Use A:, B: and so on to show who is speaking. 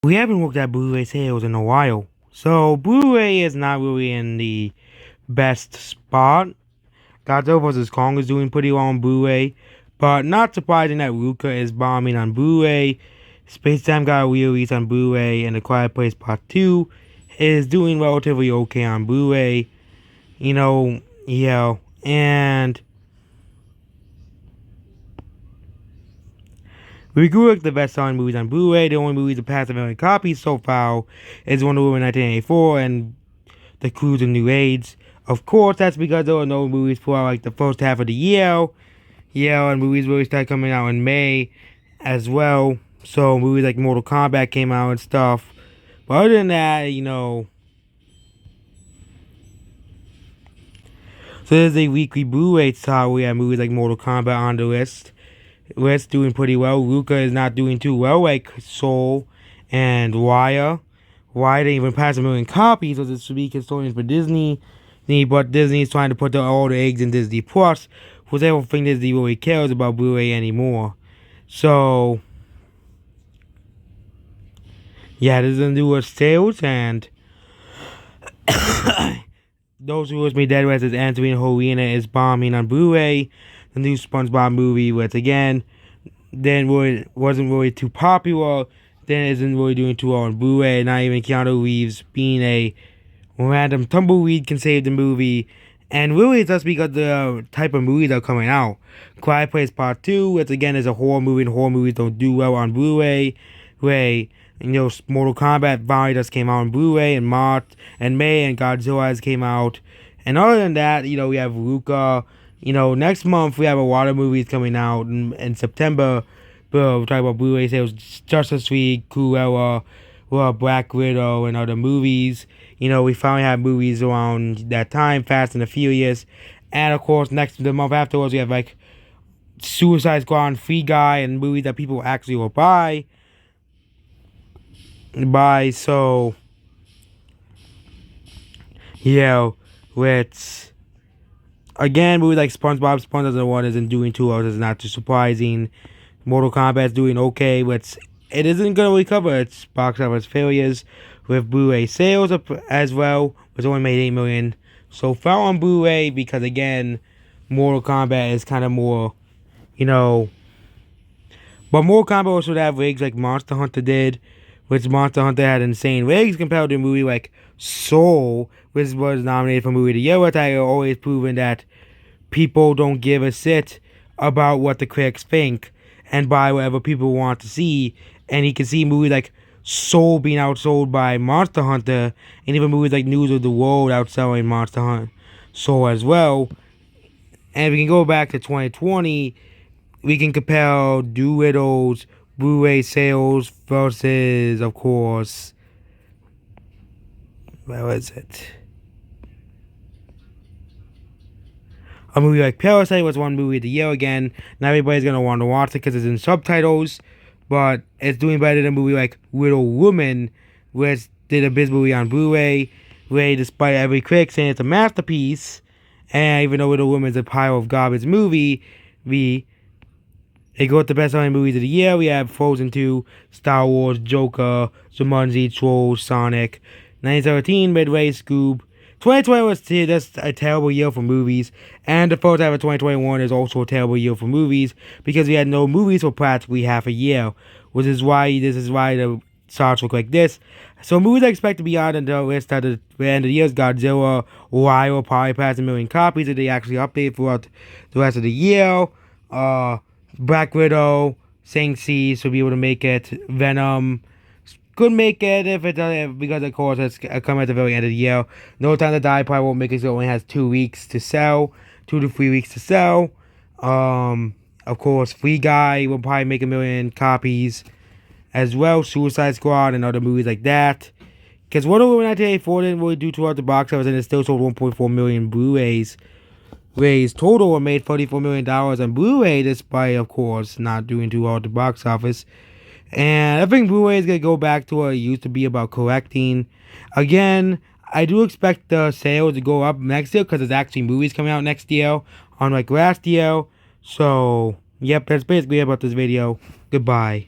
A: We haven't looked at Blu-ray sales in a while, so Blu-ray is not really in the best spot. Godzilla vs. Kong is doing pretty well on Blu-ray, but not surprising that Luca is bombing on Blu-ray. Space Jam got a re-release on Blu-ray, and The Quiet Place Part 2 is doing relatively okay on Blu-ray. And we grew up the best-selling movies on Blu-ray. The only movies that passed a million copies so far is Wonder Woman 1984 and The Cruise and New Age. Of course, that's because there were no movies for like the first half of the year. Yeah, and movies really started coming out in May as well. So movies like Mortal Kombat came out and stuff. But other than that, so there's a weekly Blu-ray style. We have movies like Mortal Kombat on the list. List doing pretty well. Luca is not doing too well, like Soul and Wire. Why they even passed a million copies was to be custodians for Disney. But Disney is trying to put all the eggs in Disney Plus, which I don't think Disney really cares about Blu-ray anymore. So, yeah, this is the newest sales, and Those Who Wish Me Dead West is Anthony Horina is bombing on Blu-ray. The new SpongeBob movie, which again, wasn't really too popular, then isn't really doing too well on Blu-ray. Not even Keanu Reeves being a random tumbleweed can save the movie. And really, it's just because the type of movies that are coming out. Quiet Place Part 2, which again is a horror movie, and horror movies don't do well on Blu-ray. Mortal Kombat finally just came out on Blu-ray in March and May, and Godzilla has came out. And other than that, we have Luca. Next month we have a lot of movies coming out in September. But we're talking about Blu-ray sales, Justice League, Cruella, Black Widow, and other movies. We finally have movies around that time, Fast and the Furious. And of course, the month afterwards, we have like Suicide Squad and Free Guy, and movies that people actually will buy. So, yeah, with, again, movies like SpongeBob 1 isn't doing too well, it's not too surprising. Mortal Kombat's doing okay, but it isn't going to recover its box office failures with Blu-ray sales as well, which only made 8 million so far on Blu-ray, because again, Mortal Kombat is kind of more, but Mortal Kombat also have rigs like Monster Hunter did, which Monster Hunter had insane rigs compared to a movie like Soul, which was nominated for Movie of the Year, which I have always proven that people don't give a shit about what the critics think and buy whatever people want to see. And you can see movies like Soul being outsold by Monster Hunter, and even movies like News of the World outselling Monster Hunter Soul as well. And if we can go back to 2020, we can compare Doolittle's Blu-ray sales versus, of course, where was it? A movie like Parasite was one movie of the year again. Not everybody's going to want to watch it because it's in subtitles, but it's doing better than a movie like Little Woman, which did abysmally on Blu-ray, despite every critic saying it's a masterpiece, and even though Little Woman is a pile of garbage movie, They go with the best-selling movies of the year. We have Frozen 2, Star Wars, Joker, Jumanji, Trolls, Sonic. 1917, Midway, Scoob. 2020 was just a terrible year for movies, and the first half of 2021 is also a terrible year for movies because we had no movies for practically half a year, which is why the charts look like this. So movies I expect to be on the list at the end of the year is Godzilla, Wire will probably pass 1 million copies if they actually update throughout the rest of the year. Black Widow, Shang-Chi should be able to make it. Venom could make it if it doesn't, because of course it's coming at the very end of the year. No Time to Die probably won't make it, so it only has 2 weeks to sell, 2 to 3 weeks to sell. Of course, Free Guy will probably make 1 million copies as well. Suicide Squad and other movies like that. Because Wonder Woman 1984 didn't really do too well at the box office, and it still sold 1.4 million Blu-rays. Total made $44 million on Blu-ray, despite, of course, not doing too well at the box office. And I think Blu-ray is going to go back to what it used to be about collecting. Again, I do expect the sales to go up next year because there's actually movies coming out next year, unlike last year. So, yep, that's basically about this video. Goodbye.